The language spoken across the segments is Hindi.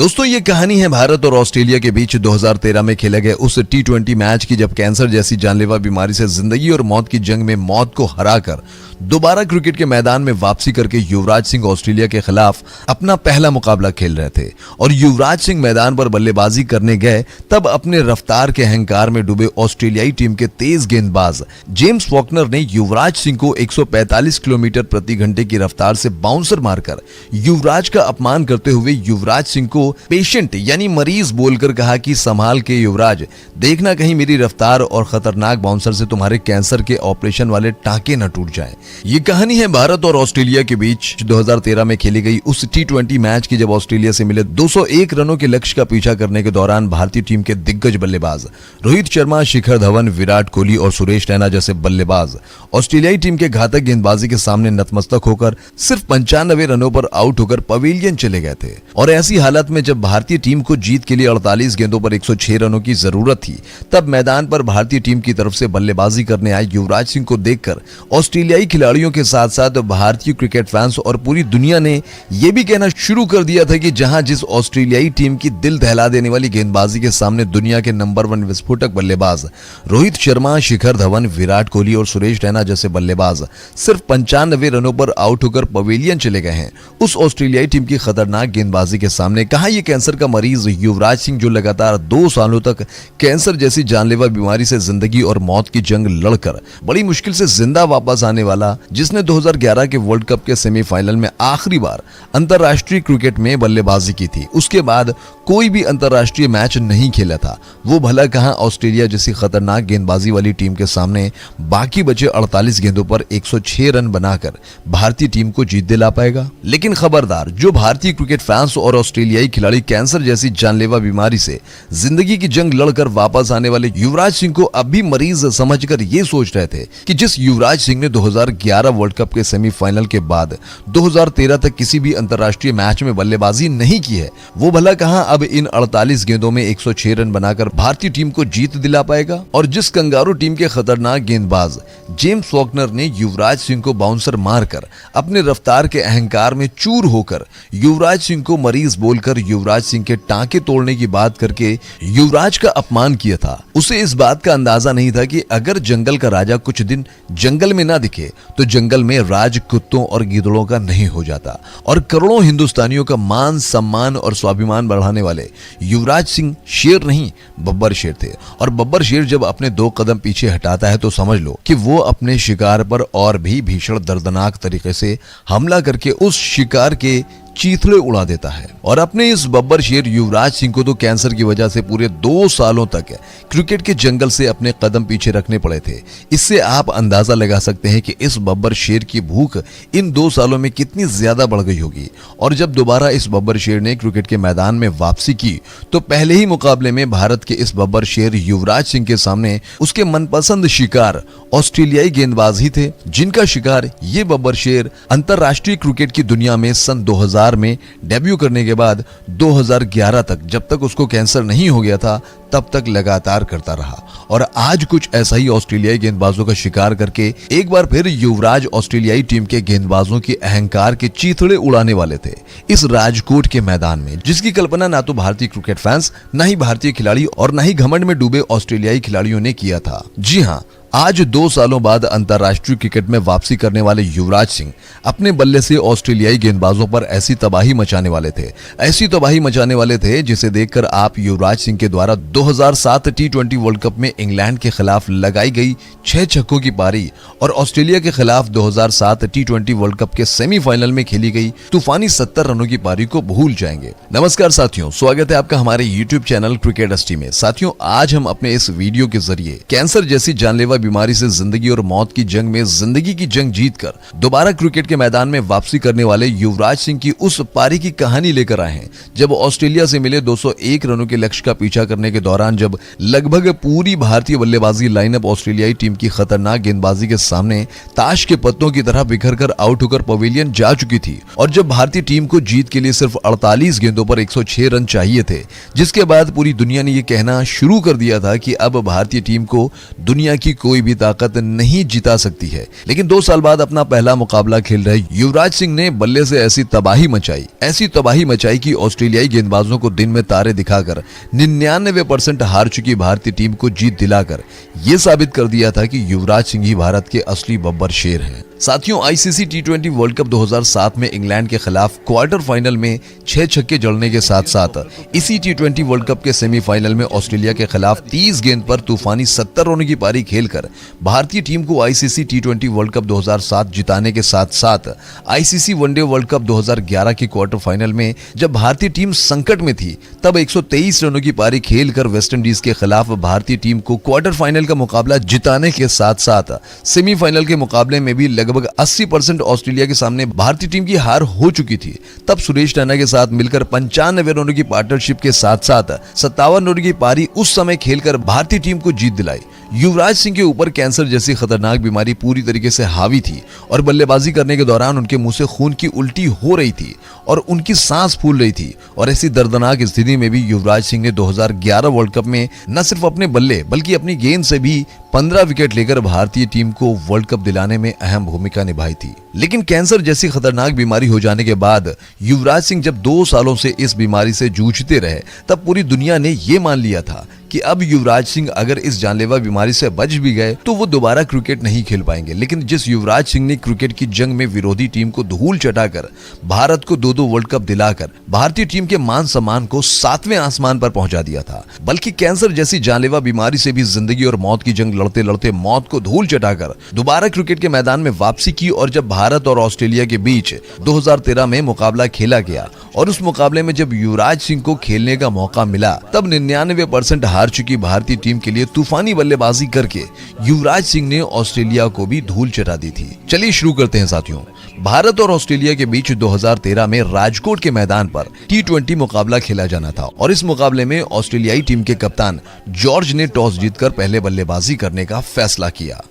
दोस्तों ये कहानी है भारत और ऑस्ट्रेलिया के बीच 2013 में खेले गए उस T20 मैच की, जब कैंसर जैसी जानलेवा बीमारी से जिंदगी और मौत की जंग में मौत को हराकर दोबारा क्रिकेट के मैदान में वापसी करके युवराज सिंह ऑस्ट्रेलिया के खिलाफ अपना पहला मुकाबला खेल रहे थे। और युवराज सिंह मैदान पर बल्लेबाजी करने गए तब अपने रफ्तार के अहंकार में डूबे ऑस्ट्रेलियाई टीम के तेज गेंदबाज जेम्स फॉकनर ने युवराज सिंह को 145 किलोमीटर प्रति घंटे की रफ्तार से बाउंसर मारकर युवराज का अपमान करते हुए युवराज सिंह को पेशेंट यानी मरीज बोलकर कहा कि संभाल के युवराज, देखना कहीं मेरी रफ्तार और खतरनाक बाउंसर से तुम्हारे कैंसर के ऑपरेशन वाले टांके न टूट जाएं। ये कहानी है भारत और ऑस्ट्रेलिया के बीच 2013 में खेली गई उस T20 मैच की, जब ऑस्ट्रेलिया से मिले 201 रनों के लक्ष्य का पीछा करने के दौरान भारतीय टीम के दिग्गज बल्लेबाज रोहित शर्मा, शिखर धवन, विराट कोहली और सुरेश रैना जैसे बल्लेबाज ऑस्ट्रेलियाई टीम के घातक गेंदबाजी के सामने नतमस्तक होकर सिर्फ 95 रनों पर आउट होकर पवेलियन चले गए थे। और ऐसी हालत में जब भारतीय टीम को जीत के लिए 48 गेंदों पर 106 रनों की जरूरत थी, तब मैदान पर भारतीय टीम की तरफ से बल्लेबाजी करने आए युवराज सिंह को देखकर ऑस्ट्रेलियाई खिलाड़ियों के साथ साथ भारतीय क्रिकेट फैंस और पूरी दुनिया ने यह भी कहना शुरू कर दिया था कि जहां जिस ऑस्ट्रेलियाई टीम की दिल दहला देने वाली गेंदबाजी के सामने दुनिया के नंबर 1 विस्फोटक बल्लेबाज रोहित शर्मा, शिखर धवन, विराट कोहली और सुरेश रैना जैसे बल्लेबाज सिर्फ 95 रनों पर आउट होकर पवेलियन चले गए हैं, उस ऑस्ट्रेलियाई टीम की खतरनाक गेंदबाजी के सामने कहा यह कैंसर का मरीज युवराज सिंह, जो लगातार 2 सालों तक कैंसर जैसी जानलेवा बीमारी से जिंदगी और मौत की जंग लड़कर बड़ी मुश्किल से जिंदा वापस आने वाला, जिसने 2011 के वर्ल्ड कप के सेमीफाइनल में आखिरी बार अंतरराष्ट्रीय क्रिकेट में बल्लेबाजी की थी, उसके बाद कोई भी अंतरराष्ट्रीय मैच नहीं खेला था, वो भला कहां ऑस्ट्रेलिया जैसी खतरनाक गेंदबाजी वाली टीम के सामने बाकी बचे 48 गेंदों पर 106 रन बनाकर भारतीय टीम को जीत दिला पाएगा। लेकिन खबरदार, जो भारतीय क्रिकेट फैंस और ऑस्ट्रेलियाई खिलाड़ी कैंसर जैसी जानलेवा बीमारी से जिंदगी की जंग लड़कर वापस आने वाले युवराज सिंह को अब भी मरीज समझकर ये सोच रहे थे कि जिस युवराज सिंह ने 2011 वर्ल्ड कप के सेमीफाइनल के बाद 2013 तक किसी भी अंतरराष्ट्रीय मैच में बल्लेबाजी नहीं की है, वो भला कहां अब इन 48 गेंदों में 106 रन बनाकर भारतीय टीम को जीत दिला पाएगा। और जिस कंगारू टीम के खतरनाक गेंदबाज जेम्स फॉकनर ने युवराज सिंह को बाउंसर मारकर अपने रफ्तार के अहंकार में चूर होकर युवराज सिंह को मरीज बोलकर युवराज सिंह के टांके तोड़ने की बात करके युवराज का अपमान किया था, उसे इस बात का अंदाजा नहीं था कि अगर जंगल का राजा कुछ दिन जंगल में ना दिखे तो जंगल में राज कुत्तों और गीदड़ों का नहीं हो जाता। और करोड़ों हिंदुस्तानियों का मान, सम्मान और स्वाभिमान बढ़ाने वाले युवराज सिंह शेर नहीं बब्बर शेर थे। और बब्बर शेर जब अपने 2 कदम पीछे हटाता है तो समझ लो कि वो अपने शिकार पर और भी भीषण दर्दनाक तरीके से हमला करके उस शिकार के चीथड़े उड़ा देता है। और अपने इस बब्बर शेर युवराज सिंह को तो कैंसर की वजह से पूरे 2 सालों तक क्रिकेट के जंगल से अपने कदम पीछे रखने पड़े थे। इससे आप अंदाजा लगा सकते हैं कि इस बब्बर शेर की भूख इन 2 सालों में कितनी ज्यादा बढ़ गई होगी। और जब दोबारा इस बब्बर शेर ने क्रिकेट के मैदान में वापसी की तो पहले ही मुकाबले में भारत के इस बब्बर शेर युवराज सिंह के सामने उसके मनपसंद शिकार ऑस्ट्रेलियाई गेंदबाज ही थे, जिनका शिकार ये बब्बर शेर अंतरराष्ट्रीय क्रिकेट की दुनिया में सन 2000 में डेब्यू करने के बाद 2011 तक, जब तक उसको कैंसर नहीं हो गया था, तब तक लगातार करता रहा। और आज कुछ ऐसा ही ऑस्ट्रेलियाई गेंदबाजों का शिकार करके एक बार फिर युवराज ऑस्ट्रेलियाई टीम के गेंदबाजों के अहंकार के चीथड़े उड़ाने वाले थे इस राजकोट के मैदान में, जिसकी कल्पना ना तो भारतीय क्रिकेट फैंस, ना ही भारतीय खिलाड़ी और ना ही घमंड में डूबे ऑस्ट्रेलियाई खिलाड़ियों ने किया था। जी हां, आज 2 सालों बाद अंतरराष्ट्रीय क्रिकेट में वापसी करने वाले युवराज सिंह अपने बल्ले से ऑस्ट्रेलियाई गेंदबाजों पर ऐसी तबाही मचाने वाले थे जिसे देखकर आप युवराज सिंह के द्वारा 2007 T20 वर्ल्ड कप में इंग्लैंड के खिलाफ लगाई गई 6 छक्कों की पारी और ऑस्ट्रेलिया के खिलाफ 2007 T20 वर्ल्ड कप के सेमीफाइनल में खेली गई तूफानी 70 रनों की पारी को भूल जाएंगे। नमस्कार साथियों, स्वागत है आपका हमारे YouTube चैनल क्रिकेट एसटी में। साथियों, आज हम अपने इस वीडियो के जरिए कैंसर जैसी जानलेवा बीमारी से जिंदगी और मौत की जंग में जिंदगी की जंग जीतकर दोबारा क्रिकेट के मैदान में वापसी करने वाले युवराज सिंह की उस पारी की कहानी लेकर आए हैं, जब ऑस्ट्रेलिया से मिले 201 रनों के लक्ष्य का पीछा करने के दौरान जब लगभग पूरी भारतीय बल्लेबाजी लाइनअप ऑस्ट्रेलियाई टीम की खतरनाक गेंदबाजी के सामने ताश के पत्तों की तरह बिखर कर आउट होकर पवेलियन जा चुकी थी। और जब भारतीय टीम को जीत के लिए सिर्फ 48 गेंदों पर 106 रन चाहिए थे, जिसके बाद पूरी दुनिया ने यह कहना शुरू कर दिया था कि अब भारतीय टीम को दुनिया की कोई भी ताकत नहीं जिता सकती है। लेकिन 2 साल बाद अपना पहला मुकाबला खेल रहे युवराज सिंह ने बल्ले से ऐसी तबाही मचाई कि ऑस्ट्रेलियाई गेंदबाजों को दिन में तारे दिखाकर 99% हार चुकी भारतीय टीम को जीत दिलाकर यह साबित कर दिया था कि युवराज सिंह ही भारत के असली बब्बर शेर हैं। साथियों, आईसीसी टी20 वर्ल्ड कप 2007 में इंग्लैंड के खिलाफ क्वार्टर फाइनल में 6 छक्के जड़ने के साथ साथ इसी टी20 वर्ल्ड कप के सेमीफाइनल में ऑस्ट्रेलिया के खिलाफ 30 गेंद पर तूफानी 70 रनों की पारी खेलकर भारतीय टीम को आईसीसी टी20 वर्ल्ड कप 2007 जिताने के साथ साथ आईसीसी वनडे वर्ल्ड कप 2011 के क्वार्टर फाइनल में जब भारतीय टीम संकट में थी तब 123 रनों की पारी खेलकर वेस्टइंडीज के खिलाफ भारतीय टीम को क्वार्टर फाइनल का मुकाबला जिताने के साथ साथ सेमीफाइनल के मुकाबले में भी लगभग 80% ऑस्ट्रेलिया के सामने भारतीय टीम की हार हो चुकी थी। तब सुरेश रैना के साथ मिलकर 95 रनों की पार्टनरशिप के साथ साथ 57 रनों की पारी उस समय खेलकर भारतीय टीम को जीत दिलाई। युवराज सिंह के ऊपर कैंसर जैसी खतरनाक बीमारी पूरी तरीके से हावी थी और बल्लेबाजी करने के दौरान उनके मुंह से खून की उल्टी हो रही थी और उनकी सांस फूल रही थी। और ऐसी दर्दनाक स्थिति में भी युवराज सिंह ने 2011 वर्ल्ड कप में न सिर्फ अपने बल्ले बल्कि अपनी गेंद से भी 15 विकेट लेकर भारतीय टीम को वर्ल्ड कप दिलाने में अहम भूमिका निभाई थी। लेकिन कैंसर जैसी खतरनाक बीमारी हो जाने के बाद युवराज सिंह जब 2 सालों से इस बीमारी से जूझते रहे तब पूरी दुनिया ने ये मान लिया था कि अब युवराज सिंह अगर इस जानलेवा बीमारी से बच भी गए तो वो दोबारा क्रिकेट नहीं खेल पाएंगे। लेकिन जिस युवराज सिंह ने क्रिकेट की जंग में विरोधी टीम को धूल चटाकर भारत को 2-2 वर्ल्ड कप दिलाकर भारतीय टीम के मान सम्मान को 7वें आसमान पर पहुंचा दिया था, बल्कि कैंसर जैसी जानलेवा बीमारी से भी जिंदगी और मौत की जंग लड़ते लड़ते मौत को धूल चटाकर दोबारा क्रिकेट के मैदान में वापसी की। और जब भारत और ऑस्ट्रेलिया के बीच 2013 में मुकाबला खेला गया और उस मुकाबले में जब युवराज सिंह को खेलने का मौका मिला तब 99% हार चुकी भारतीय टीम के लिए तूफानी बल्लेबाजी करके युवराज सिंह ने ऑस्ट्रेलिया को भी धूल चटा दी थी। चलिए शुरू करते हैं साथियों। भारत और ऑस्ट्रेलिया के बीच 2013 में राजकोट के मैदान पर टी20 मुकाबला खेला जाना था और इस मुकाबले में ऑस्ट्रेलियाई टीम के कप्तान जॉर्ज ने टॉस जीतकर पहले बल्लेबाजी करने का फैसला किया।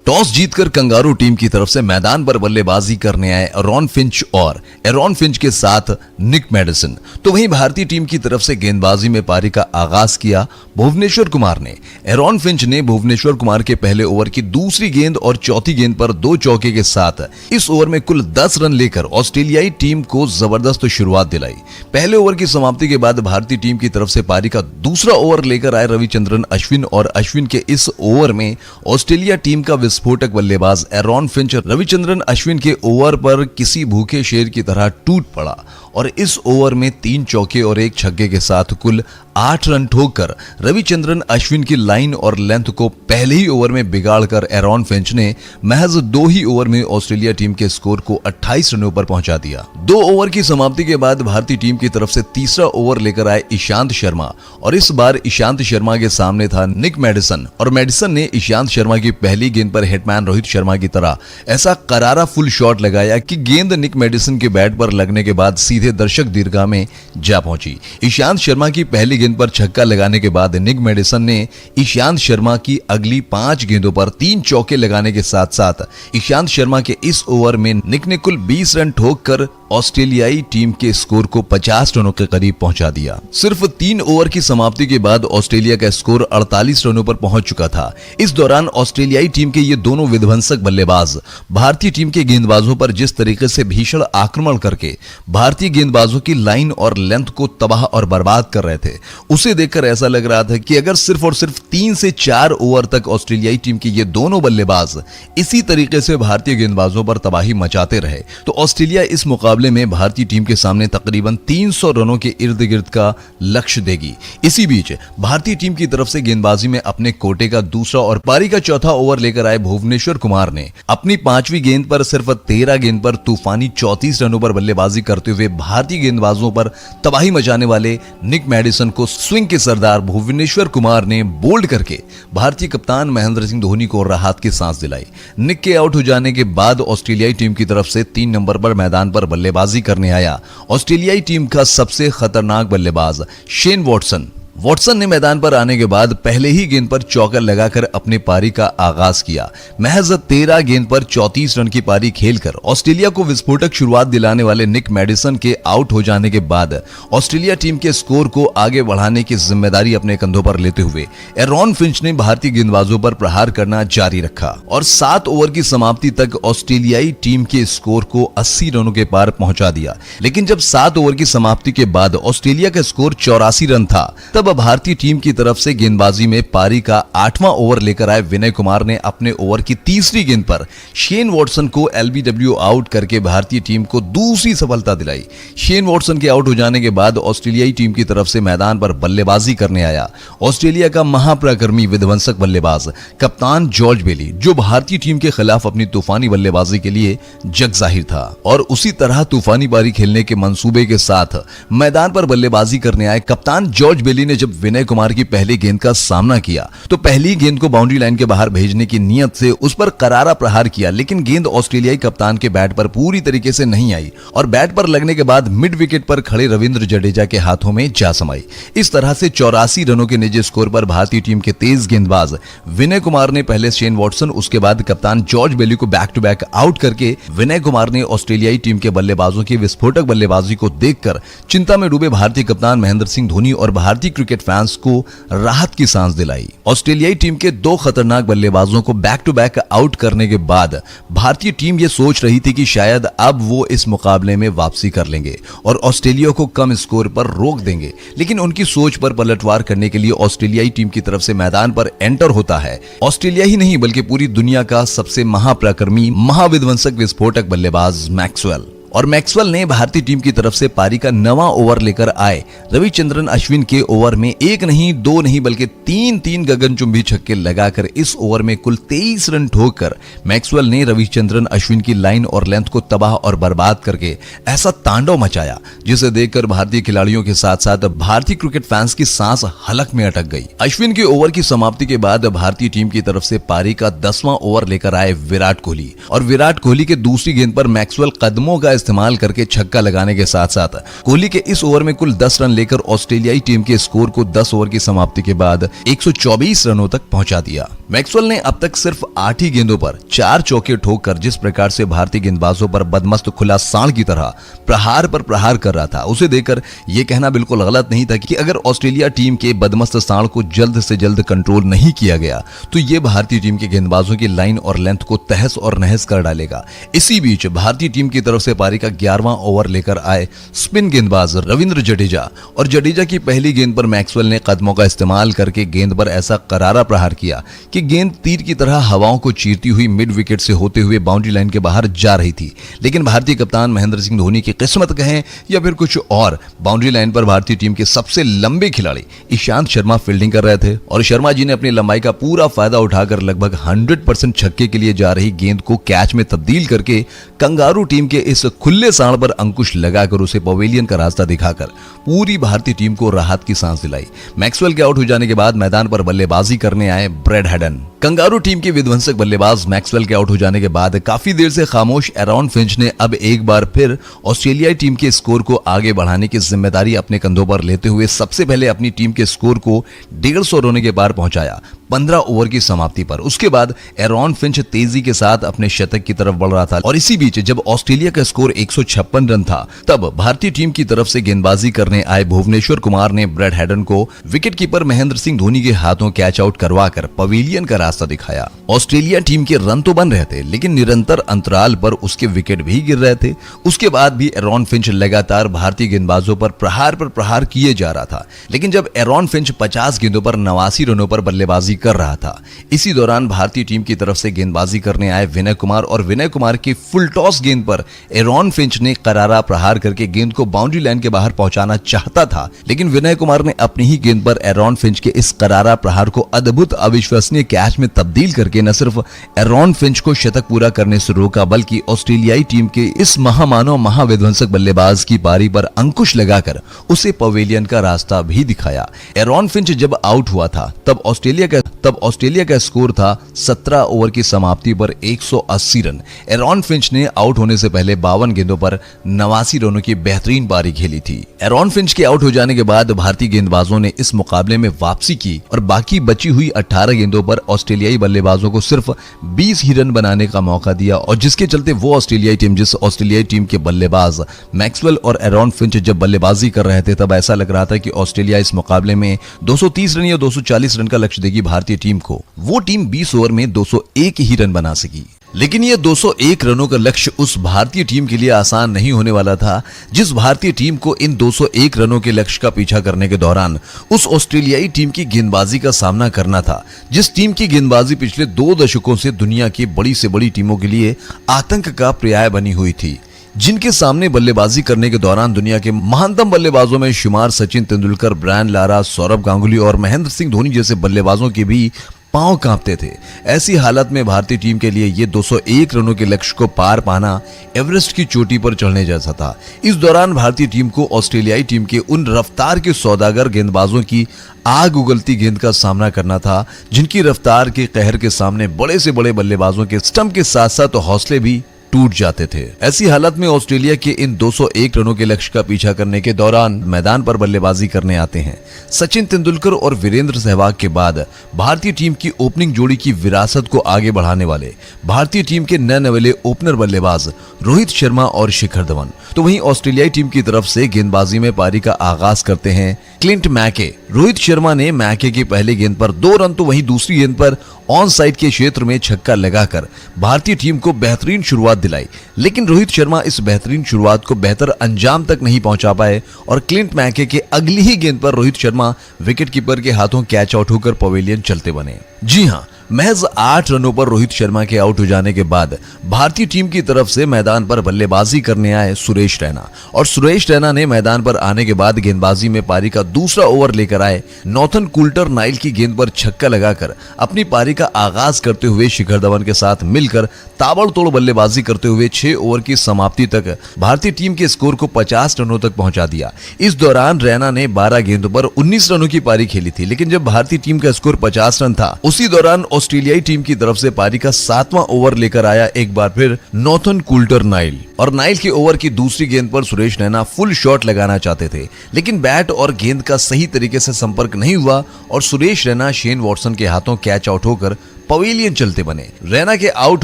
टॉस जीतकर कंगारू टीम की तरफ से मैदान पर बल्लेबाजी करने आए एरॉन फिंच और एरॉन फिंच के साथ निक मैडिसन। तो वहीं भारतीय टीम की तरफ से गेंदबाजी में पारी का आगाज किया भुवनेश्वर कुमार ने। एरॉन फिंच ने भुवनेश्वर कुमार के पहले ओवर की दूसरी गेंद और चौथी गेंद पर 2 चौके के साथ इस ओवर में कुल 10 रन लेकर ऑस्ट्रेलियाई टीम को जबरदस्त शुरुआत दिलाई। पहले ओवर की समाप्ति के बाद भारतीय टीम की तरफ से पारी का दूसरा ओवर लेकर आए रविचंद्रन अश्विन और अश्विन के इस ओवर में ऑस्ट्रेलिया टीम का विस्फोटक बल्लेबाज एरॉन फिंच रविचंद्रन अश्विन के ओवर पर किसी भूखे शेर की तरह टूट पड़ा और इस ओवर में 3 चौके और 1 छक्के के साथ कुल 8 रन ठोककर रविचंद्रन अश्विन की लाइन और लेंथ को पहले ही ओवर में बिगाड़कर एरॉन फिंच ने महज 2 ही ओवर में ऑस्ट्रेलिया टीम के स्कोर को 28 रनों पर पहुंचा दिया। 2 ओवर की समाप्ति के बाद भारतीय टीम की तरफ से तीसरा ओवर लेकर आए ईशांत शर्मा और इस बार ईशांत शर्मा के सामने था निक मैडिसन और मैडिसन ने ईशांत शर्मा की पहली गेंद पर हिटमैन रोहित शर्मा की तरह ऐसा करारा फुल शॉट लगाया कि गेंद निक मैडिसन के बैट पर लगने के बाद सीधे दर्शक दीर्घा में जा पहुंची। ईशांत शर्मा की पहली गेंद पर छक्का लगाने के बाद निक मैडिसन ने ईशांत शर्मा की अगली 5 गेंदों पर 3 चौके लगाने के साथ साथ ईशांत शर्मा के इस ओवर में निक ने कुल 20 रन ठोककर ऑस्ट्रेलियाई टीम के स्कोर को 50 रनों के करीब पहुंचा दिया। सिर्फ 3 ओवर की समाप्ति के बाद ऑस्ट्रेलिया का स्कोर 48 रनों पर पहुंच चुका था। इस दौरान ऑस्ट्रेलियाई टीम के ये दोनों विध्वंसक बल्लेबाज भारतीय टीम के गेंदबाजों पर जिस तरीके से भीषण आक्रमण करके भारतीय गेंदबाजों की लाइन और लेंथ को तबाह और बर्बाद कर रहे थे, उसे देखकर ऐसा लग रहा था कि अगर सिर्फ और सिर्फ 3 से 4 ओवर तक ऑस्ट्रेलियाई टीम के ये दोनों बल्लेबाज इसी तरीके से भारतीय गेंदबाजों पर तबाही मचाते रहे तो ऑस्ट्रेलिया इस मुकाबले में भारतीय टीम के सामने तकरीबन 300 रनों के इर्द गिर्द का लक्ष्य देगी। इसी बीच भारतीय टीम की तरफ से गेंदबाजी में अपने कोटे का दूसरा और पारी का चौथा ओवर लेकर आए भुवनेश्वर कुमार ने अपनी 5वीं गेंद पर सिर्फ 13 गेंद पर तूफानी 34 रनों पर बल्लेबाजी करते हुए भारतीय गेंदबाजों पर तबाही मचाने वाले निक मैडिसन को स्विंग के सरदार भुवनेश्वर कुमार ने बोल्ड करके भारतीय कप्तान महेंद्र सिंह धोनी को राहत की सांस दिलाई। निक के आउट हो जाने के बाद ऑस्ट्रेलियाई टीम की तरफ से 3 नंबर पर मैदान पर बल्लेबाजी करने आया ऑस्ट्रेलियाई टीम का सबसे खतरनाक बल्लेबाज शेन वॉटसन। वॉटसन ने मैदान पर आने के बाद पहले ही गेंद पर चौका लगाकर अपने पारी का आगाज किया। महज 13 गेंद पर 34 रन की पारी खेलकर ऑस्ट्रेलिया को विस्फोटक शुरुआत दिलाने वाले निक मैडिसन के आउट हो जाने के बाद ऑस्ट्रेलिया टीम के स्कोर को आगे बढ़ाने की जिम्मेदारी अपने कंधों पर लेते हुए एरॉन फिंच ने भारतीय गेंदबाजों पर प्रहार करना जारी रखा और 7 ओवर की समाप्ति तक ऑस्ट्रेलियाई टीम के स्कोर को 80 रनों के पार पहुंचा दिया। लेकिन जब 7 ओवर की समाप्ति के बाद ऑस्ट्रेलिया का स्कोर 84 रन था, तब भारतीय टीम की तरफ से गेंदबाजी में पारी का 8वां ओवर लेकर आए विनय कुमार ने अपने ओवर की तीसरी गेंद पर शेन वॉटसन को एलबीडब्ल्यू आउट करके भारतीय टीम को दूसरी सफलता दिलाई। शेन वॉटसन के आउट हो जाने के बाद ऑस्ट्रेलियाई टीम की तरफ से मैदान पर बल्लेबाजी करने आया ऑस्ट्रेलिया का महापराक्रमी विध्वंसक बल्लेबाज कप्तान जॉर्ज बेली, जो भारतीय टीम के खिलाफ अपनी तूफानी बल्लेबाजी के लिए जगजाहिर था। और उसी तरह तूफानी पारी खेलने के मंसूबे के साथ मैदान पर बल्लेबाजी करने आए कप्तान जॉर्ज बेली ने जब विनय कुमार की पहली गेंद का सामना किया तो पहली गेंद को बाउंड्री लाइन के बाहर भेजने की नियत से उस पर करारा प्रहार किया, लेकिन गेंद ऑस्ट्रेलियाई कप्तान के बैट पर पूरी तरीके से नहीं आई और बैट पर लगने के बाद मिड विकेट पर खड़े रविंद्र जडेजा के हाथों में जा समाई। इस तरह से 84 रनों के निजी स्कोर पर भारतीय टीम के तेज गेंदबाज विनय कुमार ने पहले शेन वॉटसन, उसके बाद कप्तान जॉर्ज बेली को बैक टू बैक आउट करके विनय कुमार ने ऑस्ट्रेलियाई टीम के बल्लेबाजों की विस्फोटक बल्लेबाजी को देखकर चिंता में डूबे भारतीय कप्तान महेंद्र सिंह धोनी और भारतीय क्रिकेट फैंस को राहत की सांस दिलाई। ऑस्ट्रेलियाई टीम के 2 खतरनाक बल्लेबाजों को बैक टू बैक आउट करने के बाद भारतीय टीम ये सोच रही थी कि शायद अब वो इस मुकाबले में वापसी कर लेंगे और ऑस्ट्रेलिया को कम स्कोर पर रोक देंगे, लेकिन उनकी सोच पर पलटवार करने के लिए ऑस्ट्रेलियाई टीम की तरफ से मैदान पर एंटर होता है ऑस्ट्रेलिया ही नहीं बल्कि पूरी दुनिया का सबसे महापराक्रमी महाविध्वंसक विस्फोटक बल्लेबाज मैक्सवेल। और मैक्सवेल ने भारतीय टीम की तरफ से पारी का 9वां ओवर लेकर आए रविचंद्रन अश्विन के ओवर में 1 नहीं 2 नहीं बल्कि 3 गगनचुंबी छक्के लगाकर इस ओवर में कुल 23 रन ठोककर मैक्सवेल ने रविचंद्रन अश्विन की लाइन और लेंथ को तबाह और बर्बाद करके ऐसा तांडव मचाया जिसे देखकर भारतीय खिलाड़ियों के साथ साथ भारतीय क्रिकेट फैंस की सांस हलक में अटक गई। अश्विन के ओवर की समाप्ति के बाद भारतीय टीम की तरफ से पारी का 10वां ओवर लेकर आए विराट कोहली और विराट कोहली के दूसरी गेंद पर मैक्सवेल कदमों का इस्तेमाल करके छक्का लगाने के साथ साथ कोहली के इस ओवर में कुल 10 रन लेकर ऑस्ट्रेलियाई टीम के स्कोर को 10 ओवर की समाप्ति के बाद 124 रनों तक पहुंचा दिया। मैक्सवेल ने अब तक सिर्फ 8 ही गेंदों पर 4 चौके ठोककर जिस प्रकार से भारतीय गेंदबाजों पर बदमस्त खुला सांड की तरह प्रहार पर प्रहार कर रहा था, उसे देखकर यह कहना बिल्कुल गलत नहीं था कि अगर ऑस्ट्रेलिया टीम के बदमस्त सांड को जल्द से जल्द कंट्रोल नहीं किया गया तो यह भारतीय टीम के गेंदबाजों की लाइन और लेंथ को तहस और नहस कर डालेगा। इसी बीच भारतीय टीम की तरफ से पारी का 11वां ओवर लेकर आए स्पिन गेंदबाज रविंद्र जडेजा और जडेजा की पहली गेंद पर मैक्सवेल ने कदमों का इस्तेमाल करके गेंद पर ऐसा करारा प्रहार किया कि गेंद तीर की तरह हवाओं को चीरती हुई मिड विकेट से होते हुए बाउंड्री लाइन के बाहर जा रही थी। लेकिन भारतीय कप्तान महेंद्र सिंह धोनी की किस्मत कहें या फिर कुछ और, बाउंड्री लाइन पर भारतीय टीम के सबसे लंबे खिलाड़ी ईशांत शर्मा फील्डिंग कर रहे थे और शर्मा जी ने अपनी लंबाई का पूरा फायदा उठाकर लगभग 100% छक्के के लिए जा रही गेंद को कैच में तब्दील करके कंगारू टीम के इस खुले सांड पर अंकुश लगाकर उसे पवेलियन का रास्ता दिखाकर पूरी भारतीय टीम को राहत की सांस दिलाई। मैक्सवेल के आउट हो जाने के बाद मैदान पर बल्लेबाजी करने आए ब्रैड हेडन। कंगारू टीम के विध्वंसक बल्लेबाज मैक्सवेल के आउट हो जाने के बाद काफी देर से खामोश एरॉन फिंच ने अब एक बार फिर ऑस्ट्रेलियाई टीम के स्कोर को आगे बढ़ाने की जिम्मेदारी अपने कंधों पर लेते हुए सबसे पहले अपनी टीम के स्कोर को 150 रनों के पार पहुंचाया 15 ओवर की समाप्ति पर। उसके बाद एरॉन फिंच तेजी के साथ अपने शतक की तरफ बढ़ रहा था और इसी बीच जब ऑस्ट्रेलिया का स्कोर 156 रन था तब भारतीय टीम की तरफ से गेंदबाजी करने आए भुवनेश्वर कुमार ने ब्रैड हेडन को विकेटकीपर महेंद्र सिंह धोनी के हाथों कैच आउट करवाकर पवेलियन का रास्ता दिखाया। ऑस्ट्रेलिया टीम के रन तो बन रहे थे लेकिन निरंतर अंतराल पर उसके विकेट भी गिर रहे थे। उसके बाद भी एरॉन फिंच लगातार भारतीय गेंदबाजों पर प्रहार किए जा रहा था। लेकिन जब एरॉन फिंच 50 गेंदों पर 89 रनों पर बल्लेबाजी कर रहा था, इसी दौरान भारतीय टीम की तरफ से गेंदबाजी करने आए विनय कुमार और विनय कुमार की फुल टॉस गेंद पर एरॉन फिंच ने करारा प्रहार करके गेंद को बाउंड्री लाइन के बाहर पहुंचाना चाहता था, लेकिन विनय कुमार ने अपनी ही गेंद पर एरॉन फिंच के इस करारा प्रहार को अद्भुत अविश्वसनीय कैच में तब्दील करके न सिर्फ एरॉन फिंच को शतक पूरा करने से रोका बल्कि ऑस्ट्रेलियाई टीम के इस महामानव महाविध्वंसक बल्लेबाज की पारी पर अंकुश लगाकर उसे पवेलियन का रास्ता भी दिखाया। एरॉन फिंच जब आउट हुआ था तब ऑस्ट्रेलिया का तब ऑस्ट्रेलिया का स्कोर था 17 ओवर की समाप्ति पर 180 रन। एरॉन फिंच ने आउट होने से पहले 52 गेंदों पर 89 रनों की बेहतरीन पारी खेली थी। एरॉन फिंच के आउट हो जाने के बाद भारतीय गेंदबाजों ने इस मुकाबले में वापसी की और बाकी बची हुई 18 गेंदों पर ऑस्ट्रेलियाई बल्लेबाजों को सिर्फ 20 ही रन बनाने का मौका दिया और जिसके चलते वो ऑस्ट्रेलियाई टीम के बल्लेबाज मैक्सवेल और एरॉन फिंच जब बल्लेबाजी कर रहे थे तब ऐसा लग रहा था कि ऑस्ट्रेलिया इस मुकाबले में 230 रन या 240 रन का लक्ष्य देगी भारतीय टीम को। वो टीम 20 ओवर में 201 ही रन बना सकी, लेकिन ये 201 रनों का लक्ष्य उस भारतीय टीम के लिए आसान नहीं होने वाला था जिस भारतीय टीम को इन 201 रनों के लक्ष्य का पीछा करने के दौरान उस ऑस्ट्रेलियाई टीम की गेंदबाजी का सामना करना था, जिस टीम की गेंदबाजी पिछले 2 दशकों से दुनिया की बड़ी से बड़ी टीमों के लिए आतंक का पर्याय बनी हुई थी, जिनके सामने बल्लेबाजी करने के दौरान दुनिया के महानतम बल्लेबाजों में शुमार सचिन तेंदुलकर, ब्रायन लारा, सौरभ गांगुली और महेंद्र सिंह धोनी जैसे बल्लेबाजों के भी पांव कांपते थे। ऐसी हालत में भारतीय टीम के लिए ये 201 रनों के लक्ष्य को पार पाना एवरेस्ट की चोटी पर चढ़ने जैसा था। इस दौरान भारतीय टीम को ऑस्ट्रेलियाई टीम के उन रफ्तार के सौदागर गेंदबाजों की आग उगलती गेंद का सामना करना था, जिनकी रफ्तार के कहर के सामने बड़े से बड़े बल्लेबाजों के स्टंप के साथ साथ हौसले भी टूट जाते थे। ऐसी हालत में ऑस्ट्रेलिया के इन 201 रनों के लक्ष्य का पीछा करने के दौरान मैदान पर बल्लेबाजी करने आते हैं सचिन तेंदुलकर और वीरेंद्र सहवाग के बाद भारतीय टीम की ओपनिंग जोड़ी की विरासत को आगे बढ़ाने वाले भारतीय टीम के नए नवेले ओपनर बल्लेबाज रोहित शर्मा और शिखर धवन। तो वहीं ऑस्ट्रेलियाई टीम की तरफ से गेंदबाजी में पारी का आगाज करते हैं क्लिंट मैके। रोहित शर्मा ने मैके की पहली गेंद पर 2 रन तो वहीं दूसरी गेंद पर ऑन साइड के क्षेत्र में छक्का लगाकर भारतीय टीम को बेहतरीन शुरुआत दिलाई, लेकिन रोहित शर्मा इस बेहतरीन शुरुआत को बेहतर अंजाम तक नहीं पहुंचा पाए और क्लिंट मैके के अगली ही गेंद पर रोहित शर्मा विकेटकीपर के हाथों कैच आउट होकर पवेलियन चलते बने। जी हां, महज 8 रनों पर रोहित शर्मा के आउट हो जाने के बाद भारतीय टीम की तरफ से मैदान पर बल्लेबाजी करने आए सुरेश रैना और सुरेश रैना ने मैदान पर आने के बाद गेंदबाजी में पारी का दूसरा ओवर लेकर आए नॉर्थन कुल्टर-नाइल की गेंद पर छक्का लगाकर अपनी पारी का आगाज करते हुए शिखर धवन के साथ मिलकर ताबड़तोड़ बल्लेबाजी करते हुए 6 ओवर की समाप्ति तक भारतीय टीम के स्कोर को 50 रनों तक पहुंचा दिया। इस दौरान रैना ने 12 गेंदों पर 19 रनों की पारी खेली थी, लेकिन जब भारतीय टीम का स्कोर 50 रन था उसी दौरान ऑस्ट्रेलियाई टीम की तरफ से पारी का 7वां ओवर लेकर आया एक बार फिर नॉर्थन कुल्टर-नाइल और नाइल के ओवर की दूसरी गेंद पर सुरेश रैना फुल शॉट लगाना चाहते थे, लेकिन बैट और गेंद का सही तरीके से संपर्क नहीं हुआ और सुरेश रैना शेन वॉटसन के हाथों कैच आउट होकर पवेलियन चलते बने। रैना के आउट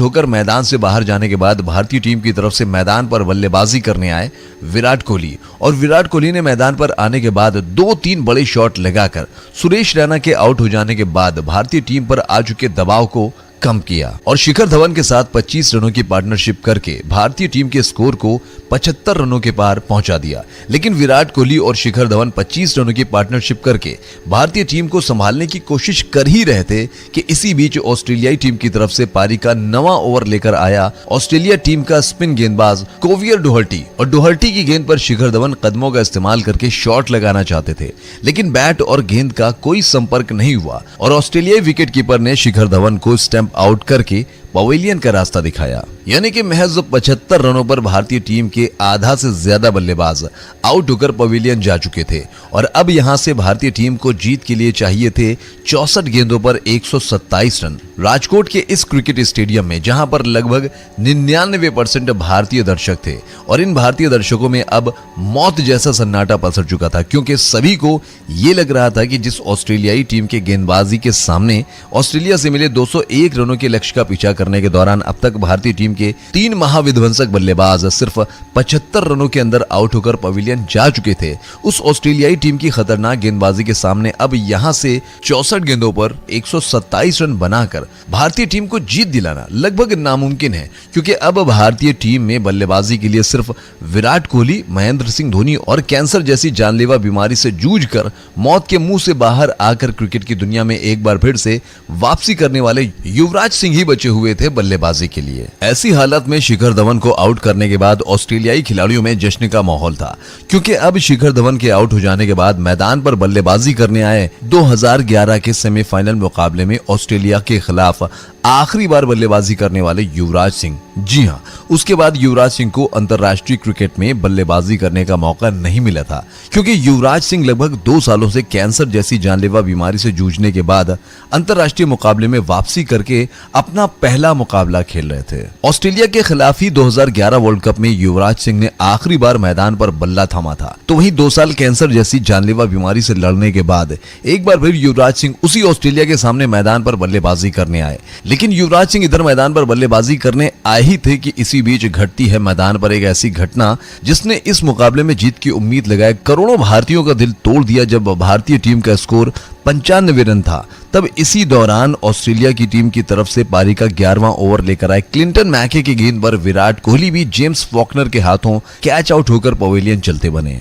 होकर मैदान से बाहर जाने के बाद भारतीय टीम की तरफ से मैदान पर बल्लेबाजी करने आए विराट कोहली और विराट कोहली ने मैदान पर आने के बाद 2-3 बड़े शॉट लगाकर सुरेश रैना के आउट हो जाने के बाद भारतीय टीम पर आ चुके दबाव को कम किया और शिखर धवन के साथ 25 रनों की पार्टनरशिप करके भारतीय टीम के स्कोर को 75 रनों के पार पहुंचा दिया। लेकिन विराट कोहली और शिखर धवन 25 रनों की पार्टनरशिप करके भारतीय टीम को संभालने की कोशिश कर ही रहे थे कि इसी बीच ऑस्ट्रेलियाई टीम की तरफ से पारी का 9वां ओवर लेकर आया ऑस्ट्रेलिया टीम का स्पिन गेंदबाज कोवियर डोहर्टी और डोहर्टी की गेंद पर शिखर धवन कदमों का इस्तेमाल करके शॉट लगाना चाहते थे, लेकिन बैट और गेंद का कोई संपर्क नहीं हुआ और ऑस्ट्रेलियाई विकेटकीपर ने शिखर धवन को स्टंप आउट करके पवेलियन का रास्ता दिखाया। यानी कि महज 75 रनों पर भारतीय टीम के आधा से ज्यादा बल्लेबाज आउट होकर पवेलियन जा चुके थे और अब यहां से भारतीय टीम को जीत के लिए चाहिए थे 64 गेंदों पर 127 रन। राजकोट के इस क्रिकेट स्टेडियम में जहां पर लगभग 99% भारतीय दर्शक थे और इन भारतीय दर्शकों में अब मौत जैसा सन्नाटा पसर चुका था, क्योंकि सभी को ये लग रहा था कि जिस ऑस्ट्रेलियाई टीम के गेंदबाजी के सामने ऑस्ट्रेलिया से मिले 201 रनों के लक्ष्य का पीछा करने के दौरान अब तक भारतीय टीम के 3 महाविध्वंसक बल्लेबाज सिर्फ 75 रनों के अंदर आउट होकर पवेलियन जा चुके थे। उस ऑस्ट्रेलियाई टीम की खतरनाक गेंदबाजी के सामने अब यहां से 64 गेंदों पर 127 रन बनाकर भारतीय टीम को जीत दिलाना लगभग नामुमकिन है, क्योंकि अब भारतीय टीम में बल्लेबाजी के लिए सिर्फ विराट कोहली, महेंद्र सिंह धोनी और कैंसर जैसी जानलेवा बीमारी से जूझकर मौत के मुंह से बाहर आकर क्रिकेट की दुनिया में एक बार फिर से वापसी करने वाले युवराज सिंह ही बचे हुए थे बल्लेबाजी के लिए। ऐसी हालत में शिखर धवन को आउट करने के बाद ऑस्ट्रेलियाई खिलाड़ियों में जश्न का माहौल था, क्योंकि अब शिखर धवन के आउट हो जाने के बाद मैदान पर बल्लेबाजी करने आए 2011 के सेमीफाइनल मुकाबले में ऑस्ट्रेलिया के खिलाफ खिलाफ आखिरी बार बल्लेबाजी करने वाले युवराज सिंह। जी हां, उसके बाद युवराज सिंह को अंतर्राष्ट्रीय क्रिकेट में बल्लेबाजी करने का मौका नहीं मिला था, क्योंकि युवराज सिंह लगभग 2 सालों से कैंसर जैसी जानलेवा बीमारी से जूझने के बाद अंतर्राष्ट्रीय मुकाबले में वापसी करके अपना पहला मुकाबला खेल रहे थे। ऑस्ट्रेलिया के खिलाफ ही 2011 वर्ल्ड कप में युवराज सिंह ने आखिरी बार मैदान पर बल्ला थामा था। तो वहीं 2 साल कैंसर जैसी जानलेवा बीमारी से लड़ने के बाद एक बार फिर युवराज सिंह उसी ऑस्ट्रेलिया के सामने मैदान पर बल्लेबाजी करने आए। लेकिन युवराज सिंह इधर मैदान पर बल्लेबाजी करने आए ही थे कि इसी बीच घटती है मैदान पर एक ऐसी घटना जिसने इस मुकाबले में जीत की उम्मीद लगाए करोड़ों भारतीयों का दिल तोड़ दिया। जब भारतीय टीम का स्कोर 95 रन था, तब इसी दौरान ऑस्ट्रेलिया की टीम की तरफ से पारी का 11वां ओवर लेकर आए क्लिंटन मैके की गेंद पर विराट कोहली भी जेम्स फॉकनर के हाथों कैच आउट होकर पवेलियन चलते बने।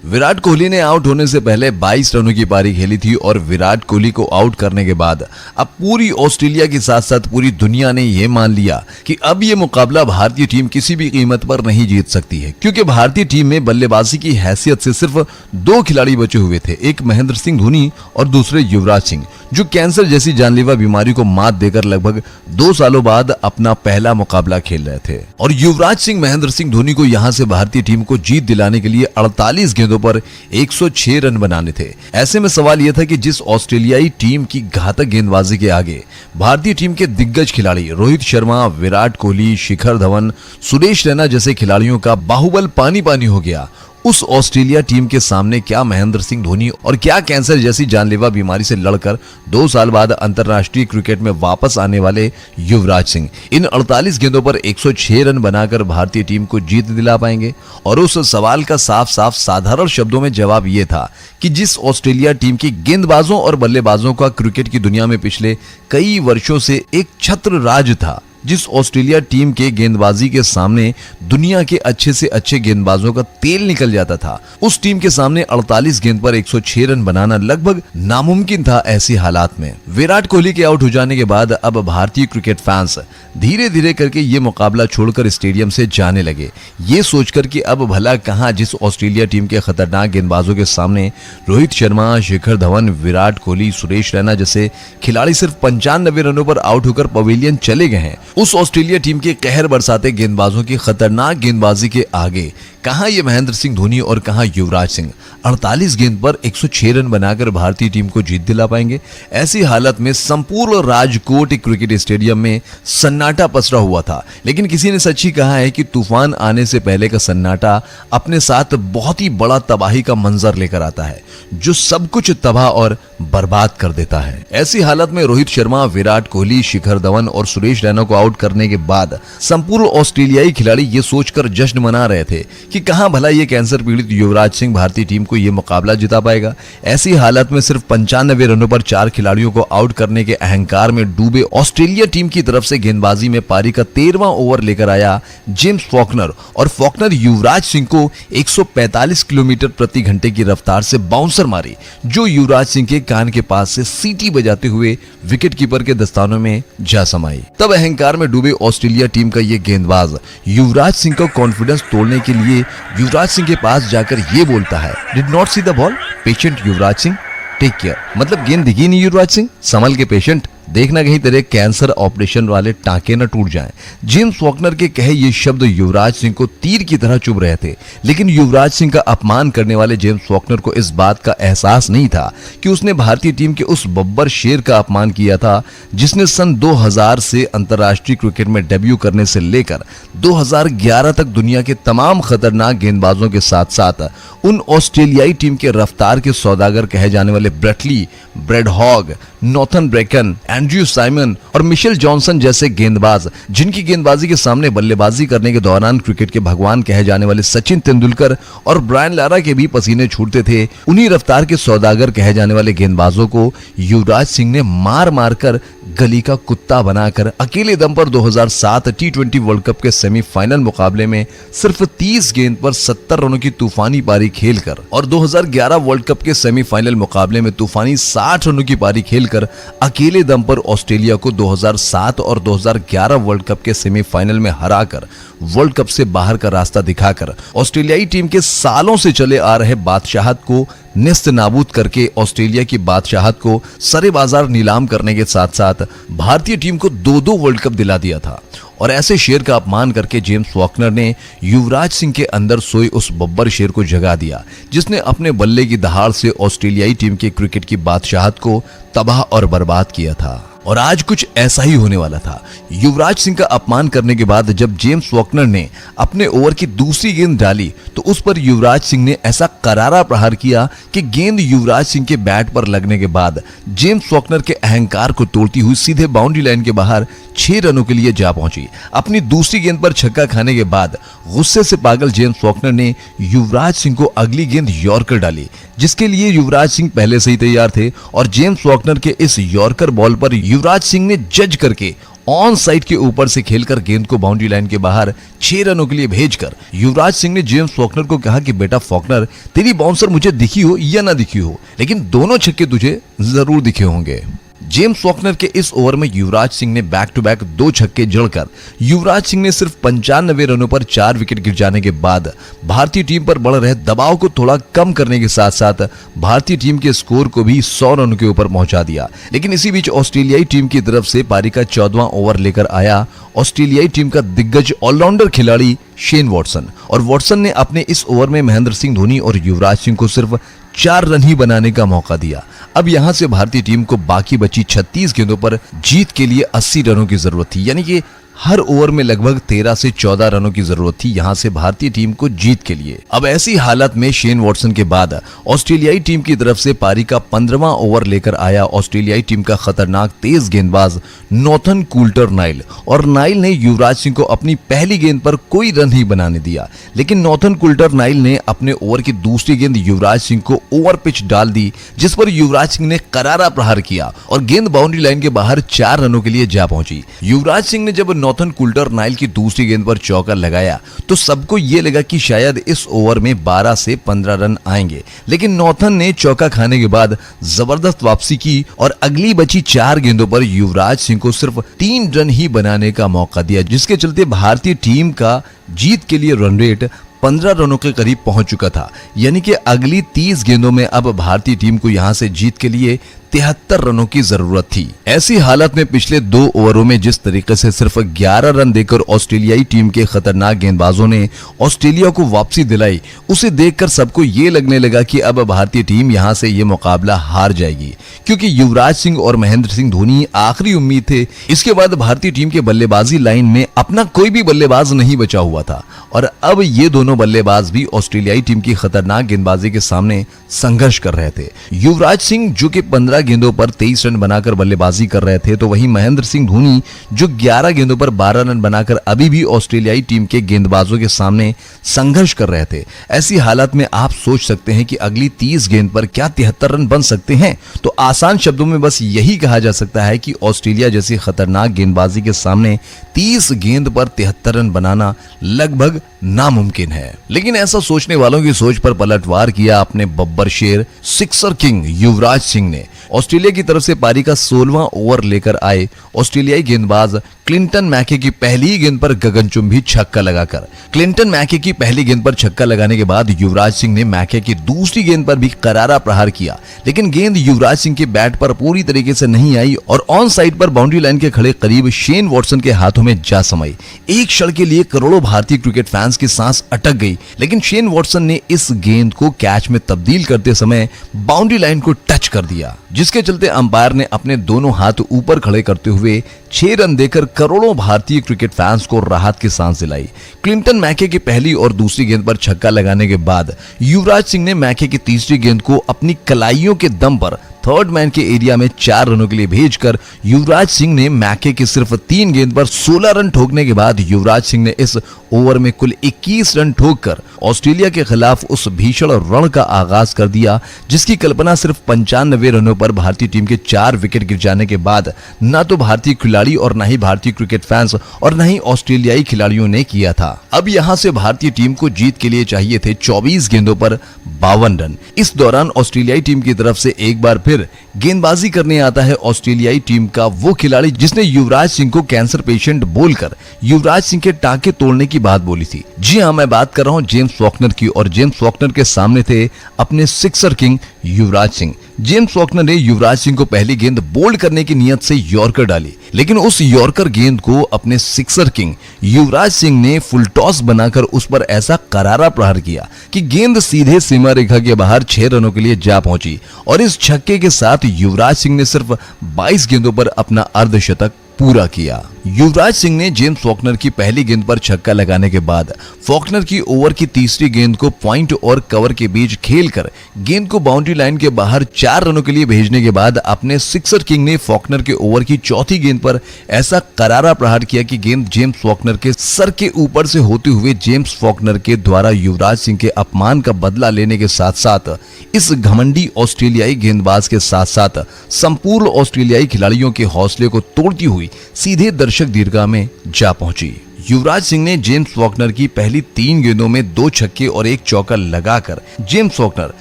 विराट कोहली ने आउट होने से पहले 22 रनों की पारी खेली थी और विराट कोहली को आउट करने के बाद अब पूरी ऑस्ट्रेलिया के साथ साथ पूरी दुनिया ने यह मान लिया कि अब यह मुकाबला भारतीय टीम किसी भी कीमत पर नहीं जीत सकती है, क्योंकि भारतीय टीम में बल्लेबाजी की हैसियत से सिर्फ 2 खिलाड़ी बचे हुए थे, एक महेंद्र सिंह धोनी और दूसरे युवराज सिंह, जो कैंसर जैसी जानलेवा बीमारी को मात देकर लगभग 2 सालों बाद अपना पहला मुकाबला खेल रहे थे। और युवराज सिंह महेंद्र सिंह धोनी को यहां से भारतीय टीम को जीत दिलाने के लिए 48 गेंदों पर 106 रन बनाने थे। ऐसे में सवाल यह था कि जिस ऑस्ट्रेलियाई टीम की घातक गेंदबाजी के आगे भारतीय टीम के दिग्गज खिलाड़ी रोहित शर्मा, विराट कोहली, शिखर धवन, सुरेश रैना जैसे खिलाड़ियों का बाहुबल पानी पानी हो गया, उस ऑस्ट्रेलिया टीम के सामने क्या महेंद्र सिंह धोनी और क्या कैंसर जैसी जानलेवा बीमारी से लड़कर 2 साल बाद अंतर्राष्ट्रीय क्रिकेट में वापस आने वाले युवराज सिंह इन 48 गेंदों पर 106 रन बनाकर भारतीय टीम को जीत दिला पाएंगे? और उस सवाल का साफ साफ साधारण शब्दों में जवाब यह था कि जिस ऑस्ट्रेलिया टीम की गेंदबाजों और बल्लेबाजों का क्रिकेट की दुनिया में पिछले कई वर्षों से एक छत्र राज था, जिस ऑस्ट्रेलिया टीम के गेंदबाजी के सामने दुनिया के अच्छे से अच्छे गेंदबाजों का तेल निकल जाता था, उस टीम के सामने 48 गेंद पर 106 रन बनाना लगभग नामुमकिन था। ऐसी हालात में विराट कोहली के आउट हो जाने के बाद अब भारतीय क्रिकेट फैंस धीरे धीरे करके ये मुकाबला छोड़कर स्टेडियम से जाने लगे, ये सोचकर कि अब भला कहां जिस ऑस्ट्रेलिया टीम के खतरनाक गेंदबाजों के सामने रोहित शर्मा, शिखर धवन, विराट कोहली, सुरेश रैना जैसे खिलाड़ी सिर्फ 95 रनों पर आउट होकर पवेलियन चले गए हैं, उस ऑस्ट्रेलिया टीम के कहर बरसाते गेंदबाजों की खतरनाक गेंदबाजी के आगे कहां ये महेंद्र सिंह धोनी और कहां युवराज सिंह 48 गेंद पर 106 रन बनाकर भारतीय टीम को जीत दिला पाएंगे? ऐसी हालत में संपूर्ण राजकोट क्रिकेट स्टेडियम में सन्नाटा पसरा हुआ था। लेकिन किसी ने सच ही कहा है कि तूफान आने से पहले का सन्नाटा अपने साथ बहुत ही बड़ा तबाही का मंजर लेकर आता है, जो सब कुछ तबाह और बर्बाद कर देता है। ऐसी हालत में रोहित शर्मा, विराट कोहली, शिखर धवन और सुरेश रैना को आउट करने के बाद संपूर्ण ऑस्ट्रेलियाई खिलाड़ी ये सोचकर जश्न मना रहे थे कि कहां भला ये कैंसर पीड़ित युवराज सिंह भारतीय टीम को ये मुकाबला जिता पाएगा। ऐसी हालत में सिर्फ 95 रनों पर 4 खिलाड़ियों को आउट करने के अहंकार में डूबे ऑस्ट्रेलिया टीम की तरफ से गेंदबाजी में पारी का 13वां ओवर लेकर आया जेम्स फॉकनर, और फॉकनर युवराज सिंह को 145 किलोमीटर प्रति घंटे की रफ्तार से बाउंसर मारी, जो युवराज सिंह के कान के पास से सीटी बजाते हुए विकेट कीपर के दस्तानों में जा समाई। तब अहंकार में डूबे ऑस्ट्रेलिया टीम का ये गेंदबाज युवराज सिंह का कॉन्फिडेंस तोड़ने के लिए युवराज सिंह के पास जाकर ये बोलता है, did not see the ball, patient Yuvraj Singh, take care. मतलब गेंद दिखी नहीं युवराज सिंह, संभल के पेशेंट, देखना कहीं तेरे कैंसर ऑपरेशन वाले टांके न टूट जाएं। जेम्स फॉकनर के कहे ये शब्द युवराज सिंह को तीर की तरह चुभ रहे थे, लेकिन युवराज सिंह का अपमान करने वाले जेम्स फॉकनर को इस बात का एहसास नहीं था कि उसने भारतीय टीम के उस बब्बर शेर का अपमान किया था जिसने सन 2000 से अंतर्राष्ट्रीय क्रिकेट में डेब्यू करने से लेकर 2011 तक दुनिया के तमाम खतरनाक गेंदबाजों के साथ साथ उन ऑस्ट्रेलियाई टीम के रफ्तार के सौदागर कहे जाने वाले Brett Lee, Brad Hogg, Nathan Bracken, Andrew Symonds और मिशेल जॉनसन जैसे गेंदबाज, जिनकी गेंदबाजी के सामने बल्लेबाजी करने के दौरान क्रिकेट के भगवान कहे जाने वाले सचिन तेंदुलकर और ब्रायन लारा के भी पसीने छूटते थे, उन्हीं रफ्तार के सौदागर कहे जाने वाले गेंदबाजों को युवराज सिंह ने मार मारकर गली का कुत्ता बनाकर अकेले दम पर 2007 टी20 वर्ल्ड कप के सेमीफाइनल मुकाबले में सिर्फ 30 गेंद पर 70 रनों की तूफानी पारी खेलकर और 2011 वर्ल्ड कप के सेमीफाइनल मुकाबले में तूफानी 60 रनों की पारी खेलकर अकेले दम पर ऑस्ट्रेलिया को 2007 और 2011 वर्ल्ड कप के सेमीफाइनल में हराकर वर्ल्ड कप से बाहर का रास्ता दिखाकर ऑस्ट्रेलियाई टीम के सालों से चले आ रहे बादशाहत को नेस्त नाबूद करके ऑस्ट्रेलिया की बादशाहत को सरे बाजार नीलाम करने के साथ साथ भारतीय टीम को 2-2 वर्ल्ड कप दिला दिया था। और ऐसे शेर का अपमान करके जेम्स फॉकनर ने युवराज सिंह के अंदर सोए उस बब्बर शेर को जगा दिया, जिसने अपने बल्ले की दहाड़ से ऑस्ट्रेलियाई टीम के क्रिकेट की बादशाहत को तबाह और बर्बाद किया था। और आज कुछ ऐसा ही होने वाला था। युवराज सिंह का अपमान करने के बाद जब जेम्स फॉकनर ने अपने ओवर की दूसरी गेंद डाली तो उस पर युवराज सिंह ने ऐसा करारा प्रहार किया कि गेंद युवराज सिंह के बैट पर लगने के बाद जेम्स फॉकनर के अहंकार को तोड़ती हुई सीधे बाउंड्री लाइन के बाहर 6 रनों के लिए जा पहुंची। अपनी दूसरी गेंद पर छक्का खाने के बाद गुस्से से पागल जेम्स फॉकनर ने युवराज सिंह को अगली गेंद यॉर्कर डाली, जिसके लिए युवराज सिंह पहले से ही तैयार थे। और जेम्स फॉकनर के इस यॉर्कर बॉल पर युवराज सिंह ने जज करके ऑन साइड के ऊपर से खेलकर गेंद को बाउंड्री लाइन के बाहर 6 रनों के लिए भेजकर युवराज सिंह ने जेम्स फॉकनर को कहा कि बेटा फॉकनर, तेरी बाउंसर मुझे दिखी हो या ना दिखी हो, लेकिन दोनों छक्के तुझे जरूर दिखे होंगे। जेम्स फॉकनर के इस ओवर में युवराज सिंह ने बैक टू बैक 2 छक्के जड़कर युवराज सिंह ने सिर्फ 95 रनों पर 4 विकेट गिर जाने के बाद भारतीय टीम पर बढ़ रहे दबाव को थोड़ा कम करने के साथ साथ भारतीय टीम के स्कोर को भी 100 रनों के ऊपर पहुंचा दिया। लेकिन इसी बीच ऑस्ट्रेलियाई टीम की तरफ से पारी का 14वां ओवर लेकर आया ऑस्ट्रेलियाई टीम का दिग्गज ऑलराउंडर खिलाड़ी शेन वॉटसन। और वॉटसन ने अपने इस ओवर में महेंद्र सिंह धोनी और युवराज सिंह को सिर्फ 4 रन ही बनाने का मौका दिया। अब यहां से भारतीय टीम को बाकी बची 36 गेंदों पर जीत के लिए 80 रनों की जरूरत थी, यानी कि हर ओवर में लगभग 13 से 14 रनों की जरूरत थी यहां से भारतीय टीम को जीत के लिए। अब ऐसी हालत में शेन वॉटसन के बाद ऑस्ट्रेलियाई टीम की तरफ से पारी का 15वां ओवर लेकर आया ऑस्ट्रेलियाई टीम का खतरनाक तेज गेंदबाज नॉर्थन कुल्टर-नाइल। और नाइल ने युवराज सिंह को अपनी पहली गेंद पर कोई रन ही बनाने दिया, लेकिन नॉर्थन कुल्टर-नाइल ने अपने ओवर की दूसरी गेंद युवराज सिंह को ओवर पिच डाल दी, जिस पर युवराज सिंह ने करारा प्रहार किया और गेंद बाउंड्री लाइन के बाहर 4 रनों के लिए जा पहुंची। युवराज सिंह ने जब नॉर्थन कुल्टर-नाइल की दूसरी गेंद पर चौका लगाया तो सबको यह लगा कि शायद इस ओवर में 12 से 15 रन आएंगे, लेकिन नॉर्थन ने चौका खाने के बाद जबरदस्त वापसी की और अगली बची 4 गेंदों पर युवराज सिंह को सिर्फ 3 रन ही बनाने का मौका दिया, जिसके चलते भारतीय टीम का जीत के लिए रन रेट 15 रनों के करीब पहुंच चुका था। यानी कि अगली 30 गेंदों में अब भारतीय टीम को यहां से जीत के लिए 73 रनों की जरूरत थी। ऐसी हालत में पिछले 2 ओवरों में जिस तरीके से सिर्फ 11 रन देकर ऑस्ट्रेलियाई टीम के खतरनाक गेंदबाजों ने ऑस्ट्रेलिया को वापसी दिलाई, उसे देखकर सबको ये लगने लगा कि अब भारतीय टीम यहां से ये मुकाबला हार जाएगी, क्योंकि युवराज सिंह और महेंद्र सिंह धोनी आखिरी उम्मीद थे। इसके बाद भारतीय टीम के बल्लेबाजी लाइन में अपना कोई भी बल्लेबाज नहीं बचा हुआ था और अब ये दोनों बल्लेबाज भी ऑस्ट्रेलियाई टीम की खतरनाक गेंदबाजी के सामने संघर्ष कर रहे थे। युवराज सिंह जो कि 15 गेंदों पर 23 रन बनाकर बल्लेबाजी कर रहे थे, तो वहीं महेंद्र सिंह धोनी जो 11 गेंदों पर 12 रन बनाकर अभी भी ऑस्ट्रेलियाई टीम के गेंदबाजों के सामने संघर्ष कर रहे थे। ऐसी हालत में आप सोच सकते हैं कि अगली 30 गेंद पर क्या 73 रन बन सकते हैं। तो आसान शब्दों में बस यही कहा जा सकता है कि ऑस्ट्रेलिया जैसी खतरनाक गेंदबाजी के सामने 30 गेंद पर 73 रन बनाना लगभग नामुमकिन है। लेकिन ऐसा सोचने वालों की सोच पर पलटवार किया अपने बब्बर शेर सिक्सर किंग युवराज सिंह ने। ऑस्ट्रेलिया की तरफ से पारी का 16वां ओवर लेकर आए ऑस्ट्रेलियाई गेंदबाज क्लिंटन मैके की पहली गेंद पर गगनचुंबी छक्का लगाकर। क्लिंटन मैके की पहली गेंद पर छक्का लगाने के बाद युवराज सिंह ने मैके की दूसरी गेंद पर भी करारा प्रहार किया, लेकिन गेंद युवराज सिंह के बैट पर पूरी तरीके से नहीं आई और ऑन साइड पर बाउंड्री लाइन के खड़े करीब शेन वॉटसन के हाथों में जा समाई। एक क्षण के लिए करोड़ों भारतीय क्रिकेट फैंस की सांस अटक गई, लेकिन शेन वॉटसन ने इस गेंद को कैच में तब्दील करते समय बाउंड्री लाइन को टच कर दिया, जिसके चलते अंपायर ने अपने दोनों हाथ ऊपर खड़े करते हुए 6 रन देकर करोड़ों भारतीय क्रिकेट फैंस को राहत की सांस दिलाई। क्लिंटन मैके की पहली और दूसरी गेंद पर छक्का लगाने के बाद युवराज सिंह ने मैके की तीसरी गेंद को अपनी कलाइयों के दम पर थर्ड मैन के एरिया में 4 रनों के लिए भेजकर युवराज सिंह ने मैके की सिर्फ 3 गेंद पर 16 रन ठोकने के बाद युवराज सिंह ने इस ओवर में कुल 21 रन ठोककर ऑस्ट्रेलिया के खिलाफ उस भीषण रण का आगाज कर दिया, जिसकी कल्पना सिर्फ 95 रनों पर भारतीय टीम के 4 विकेट गिर जाने के बाद न तो भारतीय खिलाड़ी और न ही भारतीय क्रिकेट फैंस और न ही ऑस्ट्रेलियाई खिलाड़ियों ने किया था। अब यहां से भारतीय टीम को जीत के लिए चाहिए थे 24 गेंदों पर 52 रन। इस दौरान ऑस्ट्रेलियाई टीम की तरफ से एक बार फिर फिर गेंदबाजी करने आता है ऑस्ट्रेलियाई टीम का वो खिलाड़ी जिसने युवराज सिंह को कैंसर पेशेंट बोलकर युवराज सिंह के टांके तोड़ने की बात बोली थी। जी हाँ, मैं बात कर रहा हूँ जेम्स फॉकनर की, और जेम्स फॉकनर के सामने थे अपने sixer king Yuvraj Singh. James Faulkner ने युवराज सिंह को पहली गेंद बोल्ड करने की नियत से यॉर्कर डाली, लेकिन उस यॉर्कर गेंद को अपने सिक्सर किंग युवराज सिंह ने फुल टॉस बनाकर उस पर ऐसा करारा प्रहार किया कि गेंद सीधे सीमा रेखा के बाहर 6 रनों के लिए जा पहुंची, और इस छक्के के साथ युवराज सिंह ने सिर्फ 22 गेंदों पर अपना अर्धशतक पूरा किया। युवराज सिंह ने जेम्स फॉकनर की पहली गेंद पर छक्का लगाने के बाद फॉकनर की ओवर की तीसरी गेंद को पॉइंट और कवर के बीच खेलकर गेंद को बाउंड्री लाइन के बाहर 4 रनों के लिए भेजने के बाद अपने सिक्सर किंग ने फॉकनर के ओवर की चौथी गेंद पर ऐसा करारा प्रहार किया कि गेंद जेम्स फॉकनर के सर के ऊपर से होते हुए जेम्स फॉकनर के द्वारा युवराज सिंह के अपमान का बदला लेने के साथ साथ इस घमंडी ऑस्ट्रेलियाई गेंदबाज के साथ साथ संपूर्ण ऑस्ट्रेलियाई खिलाड़ियों के हौसले को तोड़ती हुई सीधे दर्शक दीर्घा में जा पहुंची। युवराज सिंह ने जेम्स फॉकनर की पहली 3 गेंदों में 2 छक्के और 1 चौका लगाकर जेम्स फॉकनर,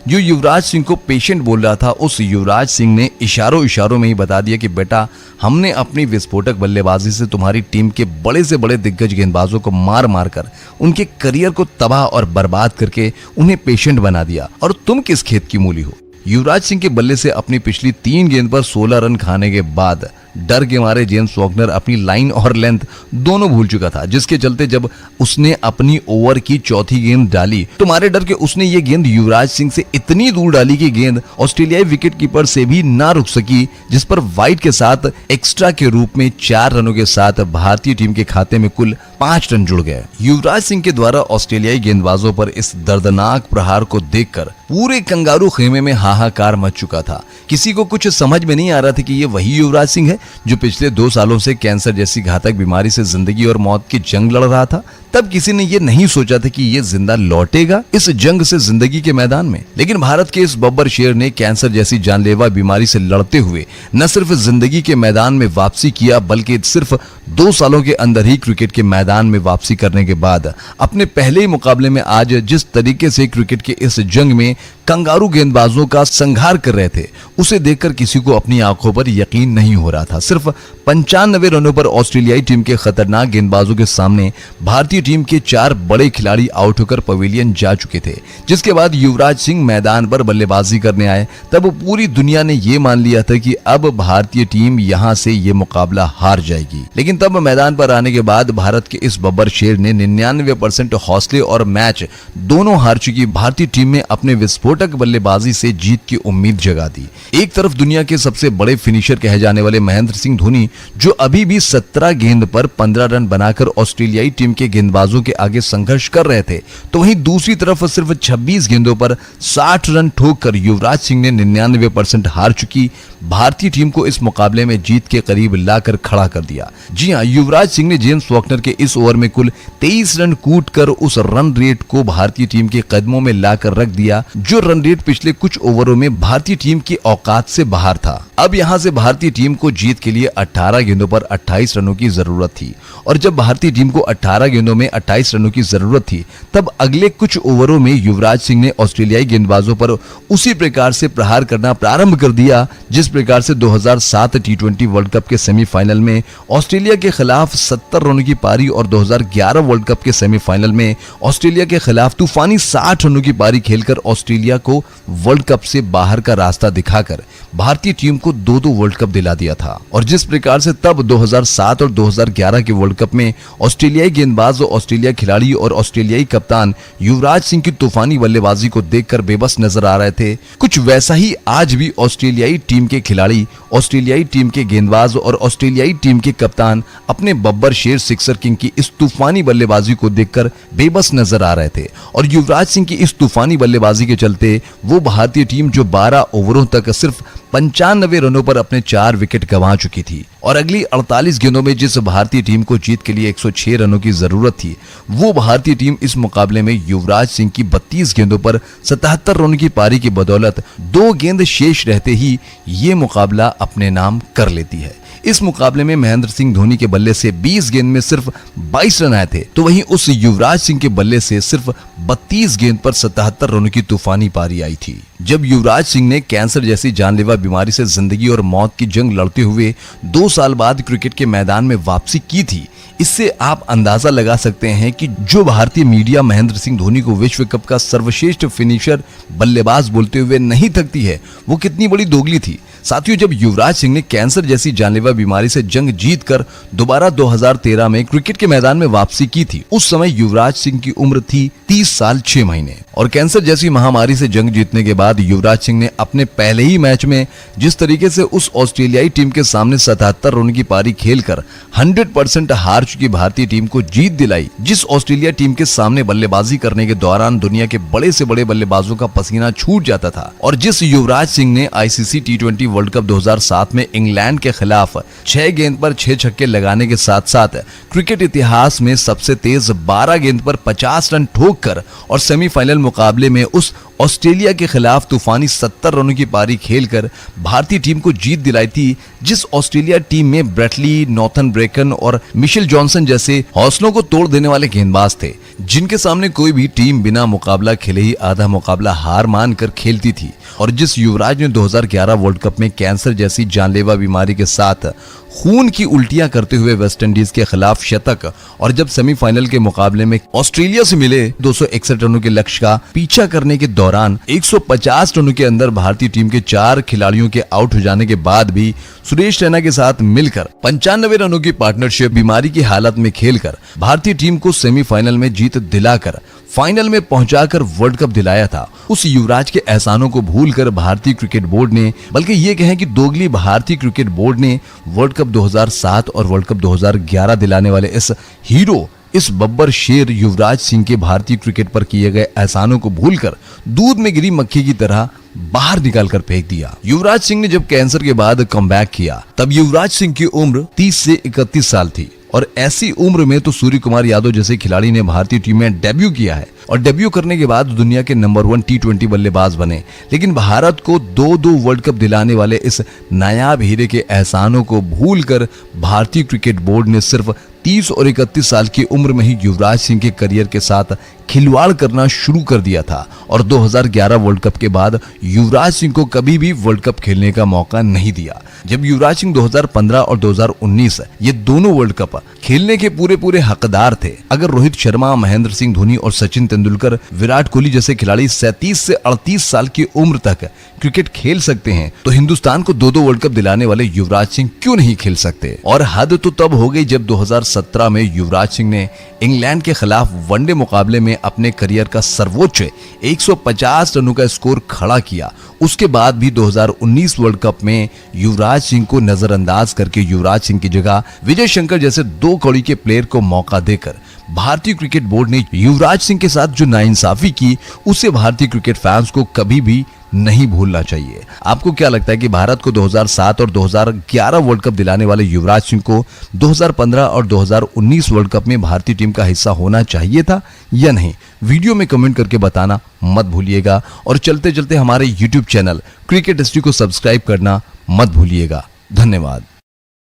जो युवराज सिंह को पेशेंट बोल रहा था, उस युवराज सिंह ने इशारों में ही बता दिया कि बेटा, हमने अपनी विस्फोटक बल्लेबाजी से तुम्हारी टीम के बड़े से बड़े दिग्गज गेंदबाजों को मार मार कर उनके करियर को तबाह और बर्बाद करके उन्हें पेशेंट बना दिया, और तुम किस खेत की मूली हो। युवराज सिंह के बल्ले से अपनी पिछली 3 गेंद पर 16 रन खाने के बाद डर के मारे जेम्स फॉकनर अपनी लाइन और लेंथ दोनों भूल चुका था, जिसके चलते जब उसने अपनी ओवर की चौथी गेंद डाली तो मारे डर के उसने ये गेंद युवराज सिंह से इतनी दूर डाली कि गेंद ऑस्ट्रेलियाई विकेटकीपर से भी ना रुक सकी, जिस पर वाइड के साथ एक्स्ट्रा के रूप में 4 रनों के साथ भारतीय टीम के खाते में कुल 5 रन जुड़ गए। युवराज सिंह के द्वारा ऑस्ट्रेलियाई गेंदबाजों पर इस दर्दनाक प्रहार को देखकर पूरे कंगारू खेमे में हाहाकार मच चुका था। किसी को कुछ समझ में नहीं आ रहा था कि ये वही युवराज सिंह है जो पिछले 2 सालों से कैंसर जैसी घातक बीमारी से जिंदगी और मौत की जंग लड़ रहा था। तब किसी ने ये नहीं सोचा था कि ये जिंदा लौटेगा इस जंग से जिंदगी के मैदान में। लेकिन भारत के इस बब्बर शेर ने कैंसर जैसी जानलेवा बीमारी से लड़ते हुए न सिर्फ जिंदगी के मैदान में वापसी किया, बल्कि सिर्फ 2 सालों के अंदर ही क्रिकेट के मैदान में वापसी करने के बाद अपने पहले ही मुकाबले में आज जिस तरीके से क्रिकेट के इस जंग में कंगारू गेंदबाजों का संहार कर रहे थे, उसे देखकर किसी को अपनी आंखों पर यकीन नहीं हो रहा था। सिर्फ 95 रनों पर ऑस्ट्रेलियाई टीम के खतरनाक गेंदबाजों के सामने भारतीय टीम के 4 बड़े खिलाड़ी आउट होकर पवेलियन जा चुके थे। जिसके बाद युवराज सिंह मैदान पर बल्लेबाजी करने आए, तब पूरी दुनिया ने ये मान लिया था कि अब भारतीय टीम यहां से ये मुकाबला हार जाएगी। लेकिन तब मैदान पर आने के बाद भारत के इस बब्बर शेर ने 99% हौसले और मैच दोनों हार चुकी भारतीय टीम में अपने विस्फोटक बल्लेबाजी से जीत की उम्मीद जगा दी। एक तरफ दुनिया के सबसे बड़े फिनिशर कहे जाने वाले महेंद्र सिंह धोनी, जो अभी भी 17 गेंद पर 15 रन बनाकर ऑस्ट्रेलियाई टीम के गेंदबाजों के आगे संघर्ष कर रहे थे, तो वहीं दूसरी तरफ सिर्फ 26 गेंदों पर 60 रन ठोककर युवराज सिंह ने 99% हार चुकी भारतीय टीम को इस मुकाबले में जीत के करीब लाकर खड़ा कर दिया। जी हां, युवराज सिंह ने जेम्स फॉकनर के इस ओवर में कुल 23 रन कूटकर उस रन रेट को भारतीय टीम के कदमों में लाकर रख दिया, जो रन रेट पिछले कुछ ओवरों में भारतीय टीम की औकात से बाहर था। अब यहां से भारतीय टीम को जीत के लिए 18 गेंदों पर 28 रनों की जरूरत थी, और जब भारतीय टीम को 18 गेंदों में 28 रनों की जरूरत थी, तब अगले कुछ ओवरों में युवराज सिंह ने ऑस्ट्रेलियाई गेंदबाजों पर उसी प्रकार से प्रहार करना प्रारंभ कर दिया, जिस प्रकार से 2007 टी20 वर्ल्ड कप के सेमीफाइनल में ऑस्ट्रेलिया के खिलाफ 70 रनों की पारी और 2011 वर्ल्ड कप के सेमीफाइनल में ऑस्ट्रेलिया के खिलाफ तूफानी 60 रनों की पारी खेलकर ऑस्ट्रेलिया को वर्ल्ड कप से बाहर का रास्ता दिखाकर भारतीय टीम को 2-2 वर्ल्ड कप दिला दिया था। और जिस प्रकार से तब 2007 और 2011 के वर्ल्ड कप में ऑस्ट्रेलियाई गेंदबाज, ऑस्ट्रेलिया खिलाड़ी और ऑस्ट्रेलियाई कप्तान युवराज सिंह की तूफानी बल्लेबाजी को देखकर बेबस नजर आ रहे थे, कुछ वैसा ही आज भी ऑस्ट्रेलियाई टीम के खिलाड़ी, ऑस्ट्रेलियाई टीम के गेंदबाज और ऑस्ट्रेलियाई टीम के कप्तान अपने बब्बर शेर सिक्सर किंग की इस तूफानी बल्लेबाजी को देखकर बेबस नजर आ रहे थे। और युवराज सिंह की इस तूफानी बल्लेबाजी के चलते वो भारतीय टीम जो 12 ओवरों तक सिर्फ 95 रनों पर अपने 4 विकेट गंवा चुकी थी, और अगली 48 गेंदों में जिस भारतीय टीम को जीत के लिए 106 रनों की जरूरत थी, वो भारतीय टीम इस मुकाबले में युवराज सिंह की 32 गेंदों पर 77 रनों की पारी की बदौलत 2 गेंद शेष रहते ही ये मुकाबला अपने नाम कर लेती है। इस मुकाबले में महेंद्र सिंह धोनी के बल्ले से 20 गेंद में सिर्फ 22 रन आए थे, तो वहीं उस युवराज सिंह के बल्ले से सिर्फ 32 गेंद पर 77 रनों की तूफानी पारी आई थी। जब युवराज सिंह ने कैंसर जैसी जानलेवा बीमारी से जिंदगी और मौत की जंग लड़ते हुए 2 साल बाद क्रिकेट के मैदान में वापसी की थी, इससे आप अंदाजा लगा सकते हैं कि जो भारतीय मीडिया महेंद्र सिंह धोनी को विश्व कप का सर्वश्रेष्ठ फिनिशर बल्लेबाज बोलते हुए नहीं थकती है, वो कितनी बड़ी दोगली थी। साथियों, जब युवराज सिंह ने कैंसर जैसी जानलेवा बीमारी से जंग जीतकर दोबारा 2013 में क्रिकेट के मैदान में वापसी की थी, उस समय युवराज सिंह की उम्र थी 30 साल 6 महीने। और कैंसर जैसी महामारी से जंग जीतने के बाद युवराज सिंह ने अपने पहले ही मैच में जिस तरीके से उस ऑस्ट्रेलियाई टीम के सामने 77 रन की पारी खेलकर 100% हार चुकी भारतीय टीम को जीत दिलाई, जिस ऑस्ट्रेलिया टीम के सामने बल्लेबाजी करने के दौरान दुनिया के बड़े से बड़े बल्लेबाजों का पसीना छूट जाता था, और जिस युवराज सिंह ने आईसीसी T20 वर्ल्ड कप 2007 में इंग्लैंड के खिलाफ 6 गेंद पर 6 छक्के लगाने के साथ साथ क्रिकेट इतिहास में सबसे तेज 12 गेंद पर 50 रन ठोककर और सेमीफाइनल मुकाबले में उस ऑस्ट्रेलिया के खिलाफ तूफानी 70 रनों की पारी खेलकर भारतीय टीम को जीत दिलाई थी, जिस ऑस्ट्रेलिया टीम में ब्रेटली, नॉर्थन ब्रेकन और मिशेल जॉनसन जैसे हौसलों को तोड़ देने वाले गेंदबाज थे, जिनके सामने कोई भी टीम बिना मुकाबला खेले ही आधा मुकाबला हार मानकर खेलती थी। और जिस युवराज ने 2011 वर्ल्ड कप में कैंसर जैसी जानलेवा बीमारी के साथ खून की उल्टियां करते हुए वेस्टइंडीज के खिलाफ शतक और जब सेमीफाइनल के मुकाबले में ऑस्ट्रेलिया से मिले 261 रनों के लक्ष्य का पीछा करने के दौरान 150 रनों के अंदर भारतीय टीम के 4 खिलाड़ियों के आउट हो जाने के बाद भी सुरेश रैना के साथ मिलकर 95 रनों की पार्टनरशिप बीमारी की हालत में खेलकर भारतीय टीम को सेमीफाइनल में जीत दिलाकर फाइनल में पहुंचाकर वर्ल्ड कप दिलाया था, उस युवराज के एहसानों को भूलकर भारतीय क्रिकेट बोर्ड ने, बल्कि ये कहें कि दोगली भारतीय क्रिकेट बोर्ड ने वर्ल्ड कप 2007 और वर्ल्ड कप 2011 दिलाने वाले इस हीरो, इस बब्बर शेर युवराज सिंह के भारतीय क्रिकेट पर किए गए एहसानों को भूलकर दूध में गिरी मक्खी की तरह बाहर निकालकर फेंक दिया। युवराज सिंह ने जब कैंसर के बाद कमबैक किया, तब युवराज सिंह की उम्र 30 से 31 साल थी, और ऐसी उम्र में तो सूर्य कुमार यादव जैसे खिलाड़ी ने भारतीय टीम में डेब्यू किया है, और डेब्यू करने के बाद दुनिया के नंबर 1 T20 बल्लेबाज बने। लेकिन भारत को 2 वर्ल्ड कप दिलाने वाले इस नायाब हीरे के एहसानों को भूलकर भारतीय क्रिकेट बोर्ड ने सिर्फ 30 और 31 साल की उम्र में ही युवराज सिंह के करियर के साथ खिलवाड़ करना शुरू कर दिया था, और 2011 वर्ल्ड कप के बाद युवराज सिंह को कभी भी वर्ल्ड कप खेलने का मौका नहीं दिया। जब युवराज सिंह 2015 और 2019 ये दोनों वर्ल्ड कप खेलने के पूरे हकदार थे, अगर रोहित शर्मा, महेंद्र सिंह धोनी और सचिन तेंदुलकर, विराट कोहली जैसे खिलाड़ी 37 से 38 साल की उम्र तक क्रिकेट खेल सकते हैं, तो हिंदुस्तान को 2 वर्ल्ड कप दिलाने वाले युवराज सिंह क्यों नहीं खेल सकते। और हद तो तब हो गई जब 2017 में युवराज सिंह ने इंग्लैंड के खिलाफ वनडे मुकाबले में अपने करियर का सर्वोच्च 150 रनों का स्कोर खड़ा किया। उसके बाद भी 2019 वर्ल्ड कप में युवराज सिंह को नजरअंदाज करके युवराज सिंह की जगह विजय शंकर जैसे 2 कौड़ी के प्लेयर को मौका देकर भारतीय क्रिकेट बोर्ड ने युवराज सिंह के साथ जो नाइंसाफी की, उसे भारतीय क्रिकेट फैंस को कभी भी नहीं भूलना चाहिए। आपको क्या लगता है कि भारत को 2007 और 2011 वर्ल्ड कप दिलाने वाले युवराज सिंह को 2015 और 2019 वर्ल्ड कप में भारतीय टीम का हिस्सा होना चाहिए था या नहीं? वीडियो में कमेंट करके बताना मत भूलिएगा, और चलते चलते हमारे YouTube चैनल क्रिकेट हिस्ट्री को सब्सक्राइब करना मत भूलिएगा। धन्यवाद।